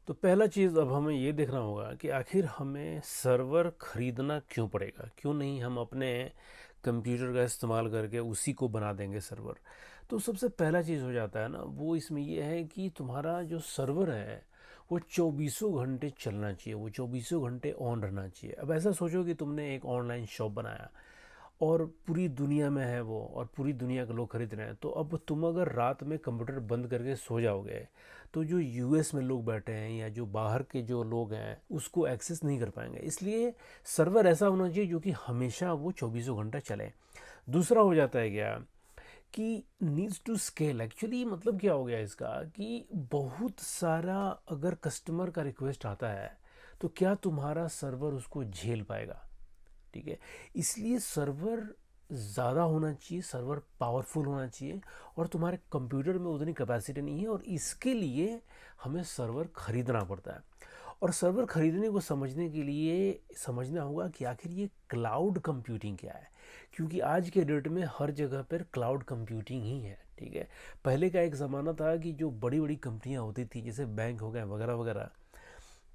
तो पहला चीज़ अब हमें ये देखना होगा कि आखिर हमें सर्वर ख़रीदना क्यों पड़ेगा, क्यों नहीं हम अपने कंप्यूटर का इस्तेमाल करके उसी को बना देंगे सर्वर। तो सबसे पहला चीज़ हो जाता है ना, वो इसमें ये है कि तुम्हारा जो सर्वर है वो चौबीसों घंटे चलना चाहिए, वो चौबीसों घंटे ऑन रहना चाहिए। अब ऐसा सोचो कि तुमने एक ऑनलाइन शॉप बनाया और पूरी दुनिया में है वो, और पूरी दुनिया के लोग खरीद रहे हैं। तो अब तुम अगर रात में कंप्यूटर बंद करके सो जाओगे तो जो यूएस में लोग बैठे हैं या जो बाहर के जो लोग हैं उसको एक्सेस नहीं कर पाएंगे। इसलिए सर्वर ऐसा होना चाहिए जो कि हमेशा वो चौबीसों घंटा चले। दूसरा हो जाता है क्या कि नीड्स टू स्केल। एक्चुअली मतलब क्या हो गया इसका कि बहुत सारा अगर कस्टमर का रिक्वेस्ट आता है तो क्या तुम्हारा सर्वर उसको झेल पाएगा? ठीक है, इसलिए सर्वर ज़्यादा होना चाहिए, सर्वर पावरफुल होना चाहिए, और तुम्हारे कंप्यूटर में उतनी कैपेसिटी नहीं है, और इसके लिए हमें सर्वर खरीदना पड़ता है। और सर्वर खरीदने को समझने के लिए समझना होगा कि आखिर ये क्लाउड कंप्यूटिंग क्या है, क्योंकि आज के डेट में हर जगह पर क्लाउड कंप्यूटिंग ही है। ठीक है, पहले का एक ज़माना था कि जो बड़ी बड़ी कंपनियां होती थी जैसे बैंक हो गए वगैरह वगैरह,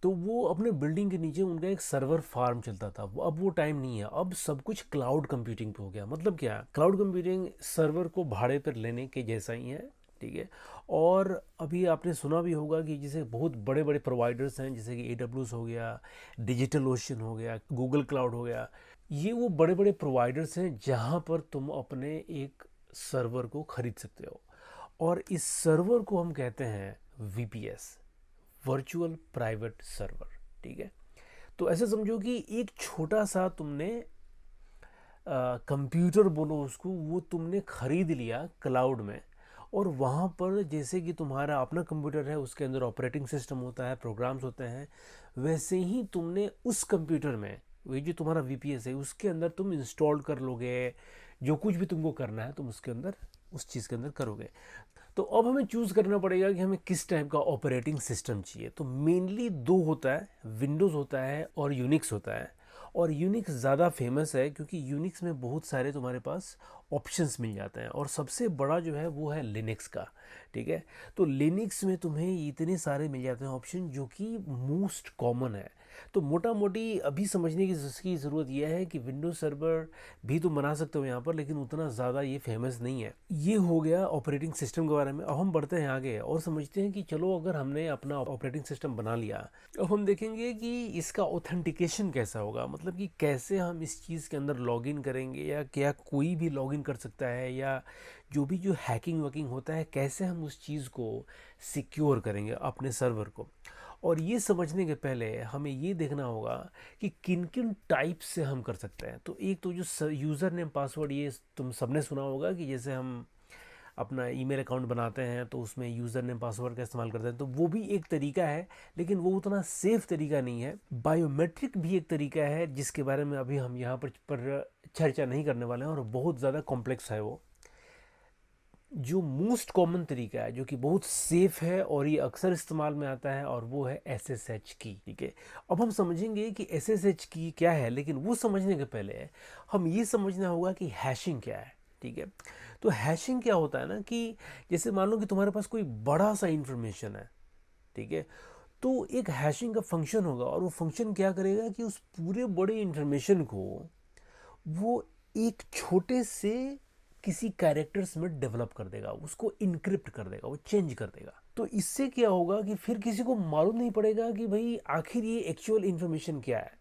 तो वो अपने बिल्डिंग के नीचे उनका एक सर्वर फार्म चलता था। अब वो टाइम नहीं है, अब सब कुछ क्लाउड कंप्यूटिंग पे हो गया। मतलब क्या, क्लाउड कंप्यूटिंग सर्वर को भाड़े पर लेने के जैसा ही है। ठीक है, और अभी आपने सुना भी होगा कि जैसे बहुत बड़े बड़े प्रोवाइडर्स हैं, जैसे कि AWS हो गया, डिजिटल ओशन हो गया, गूगल क्लाउड हो गया, ये वो बड़े बड़े प्रोवाइडर्स हैं जहाँ पर तुम अपने एक सर्वर को खरीद सकते हो। और इस सर्वर को हम कहते हैं VPS, वर्चुअल प्राइवेट सर्वर। ठीक है, तो ऐसे समझो कि एक छोटा सा तुमने कंप्यूटर बोलो उसको, वो तुमने खरीद लिया क्लाउड में, और वहाँ पर जैसे कि तुम्हारा अपना कंप्यूटर है, उसके अंदर ऑपरेटिंग सिस्टम होता है, प्रोग्राम्स होते हैं, वैसे ही तुमने उस कंप्यूटर में वही जो तुम्हारा VPS है उसके अंदर तुम इंस्टॉल कर लोगे। जो कुछ भी तुमको करना है तुम उसके अंदर उस चीज़ के अंदर करोगे। तो अब हमें चूज़ करना पड़ेगा कि हमें किस टाइप का ऑपरेटिंग सिस्टम चाहिए। तो मेनली दो होता है, विंडोज़ होता है और यूनिक्स होता है। और यूनिक्स ज़्यादा फेमस है क्योंकि यूनिक्स में बहुत सारे तुम्हारे पास ऑप्शंस मिल जाते हैं, और सबसे बड़ा जो है वो है लिनक्स का। ठीक है, तो लिनक्स में तुम्हें इतने सारे मिल जाते हैं ऑप्शन जो कि मोस्ट कॉमन है। तो मोटा मोटी अभी समझने की जिसकी ज़रूरत यह है कि विंडोज सर्वर भी तुम बना सकते हो यहाँ पर, लेकिन उतना ज़्यादा ये फेमस नहीं है। ये हो गया ऑपरेटिंग सिस्टम के बारे में। अब हम बढ़ते हैं आगे और समझते हैं कि चलो अगर हमने अपना ऑपरेटिंग सिस्टम बना लिया, अब हम देखेंगे कि इसका ऑथेंटिकेशन कैसा होगा। मतलब कि कैसे हम इस चीज़ के अंदर लॉगिन करेंगे, या क्या कोई भी लॉगिन कर सकता है, या जो हैकिंग वकिंग होता है कैसे हम उस चीज़ को सिक्योर करेंगे अपने सर्वर को। और ये समझने के पहले हमें ये देखना होगा कि किन किन टाइप से हम कर सकते हैं। तो एक तो जो यूज़र नेम पासवर्ड, ये तुम सबने सुना होगा कि जैसे हम अपना ईमेल अकाउंट बनाते हैं तो उसमें यूज़र नेम पासवर्ड का इस्तेमाल करते हैं, तो वो भी एक तरीका है, लेकिन वो उतना सेफ तरीका नहीं है। बायोमेट्रिक भी एक तरीका है जिसके बारे में अभी हम यहाँ पर चर्चा नहीं करने वाले हैं, और बहुत ज़्यादा कॉम्प्लेक्स है वो। जो मोस्ट कॉमन तरीका है जो कि बहुत सेफ है और ये अक्सर इस्तेमाल में आता है, और वो है SSH की। ठीक है, अब हम समझेंगे कि SSH की क्या है, लेकिन वो समझने के पहले हम ये समझना होगा कि हैशिंग क्या है। ठीक है, तो हैशिंग क्या होता है ना कि जैसे मान लो कि तुम्हारे पास कोई बड़ा सा इंफॉर्मेशन है। ठीक है, तो एक हैशिंग का फंक्शन होगा, और वो फंक्शन क्या करेगा कि उस पूरे बड़े इंफॉर्मेशन को वो एक छोटे से किसी कैरेक्टर्स में डेवलप कर देगा, उसको इनक्रिप्ट कर देगा, वो चेंज कर देगा। तो इससे क्या होगा कि फिर किसी को मालूम नहीं पड़ेगा कि भाई आखिर ये एक्चुअल इंफॉर्मेशन क्या है।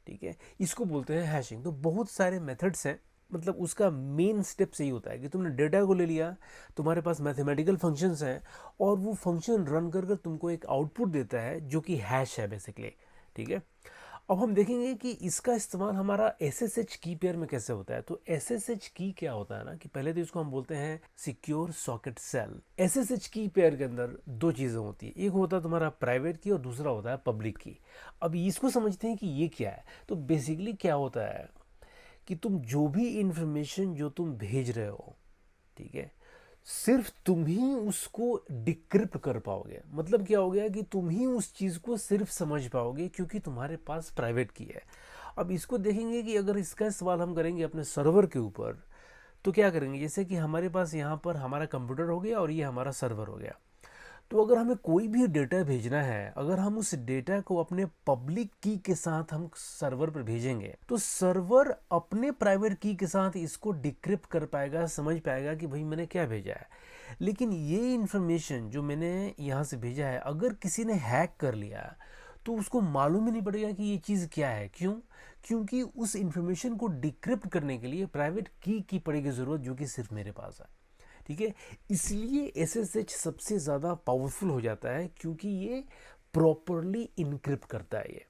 ठीक है, इसको बोलते हैं हैशिंग। तो बहुत सारे मेथड्स हैं, मतलब उसका मेन स्टेप यही होता है कि तुमने डेटा को ले लिया, तुम्हारे पास मैथमेटिकल फंक्शंस हैं, और वो फंक्शन रन कर कर तुमको एक आउटपुट देता है जो कि हैश है बेसिकली। ठीक है, अब हम देखेंगे कि इसका इस्तेमाल हमारा SSH की पेयर में कैसे होता है। तो SSH की क्या होता है ना कि पहले तो इसको हम बोलते हैं सिक्योर सॉकेट सेल। SSH की पेयर के अंदर दो चीज़ें होती है, एक होता है तुम्हारा प्राइवेट की और दूसरा होता है पब्लिक की। अब इसको समझते हैं कि ये क्या है। तो बेसिकली क्या होता है कि तुम जो भी इंफॉर्मेशन जो तुम भेज रहे हो, ठीक है, सिर्फ तुम ही उसको डिक्रिप्ट कर पाओगे। मतलब क्या हो गया कि तुम ही उस चीज़ को सिर्फ समझ पाओगे क्योंकि तुम्हारे पास प्राइवेट की है। अब इसको देखेंगे कि अगर इसका सवाल हम करेंगे अपने सर्वर के ऊपर, तो क्या करेंगे, जैसे कि हमारे पास यहाँ पर हमारा कंप्यूटर हो गया और ये हमारा सर्वर हो गया। तो अगर हमें कोई भी डेटा भेजना है, अगर हम उस डेटा को अपने पब्लिक की के साथ हम सर्वर पर भेजेंगे, तो सर्वर अपने प्राइवेट की के साथ इसको डिक्रिप्ट कर पाएगा, समझ पाएगा कि भाई मैंने क्या भेजा है। लेकिन ये इन्फॉर्मेशन जो मैंने यहाँ से भेजा है, अगर किसी ने हैक कर लिया तो उसको मालूम ही नहीं पड़ेगा कि ये चीज़ क्या है। क्यों? क्योंकि उस इन्फॉर्मेशन को डिक्रिप्ट करने के लिए प्राइवेट की पड़ेगी ज़रूरत, जो कि सिर्फ मेरे पास है। ठीक है, इसलिए एसएसएच सबसे ज़्यादा पावरफुल हो जाता है, क्योंकि ये प्रॉपरली इनक्रिप्ट करता है ये।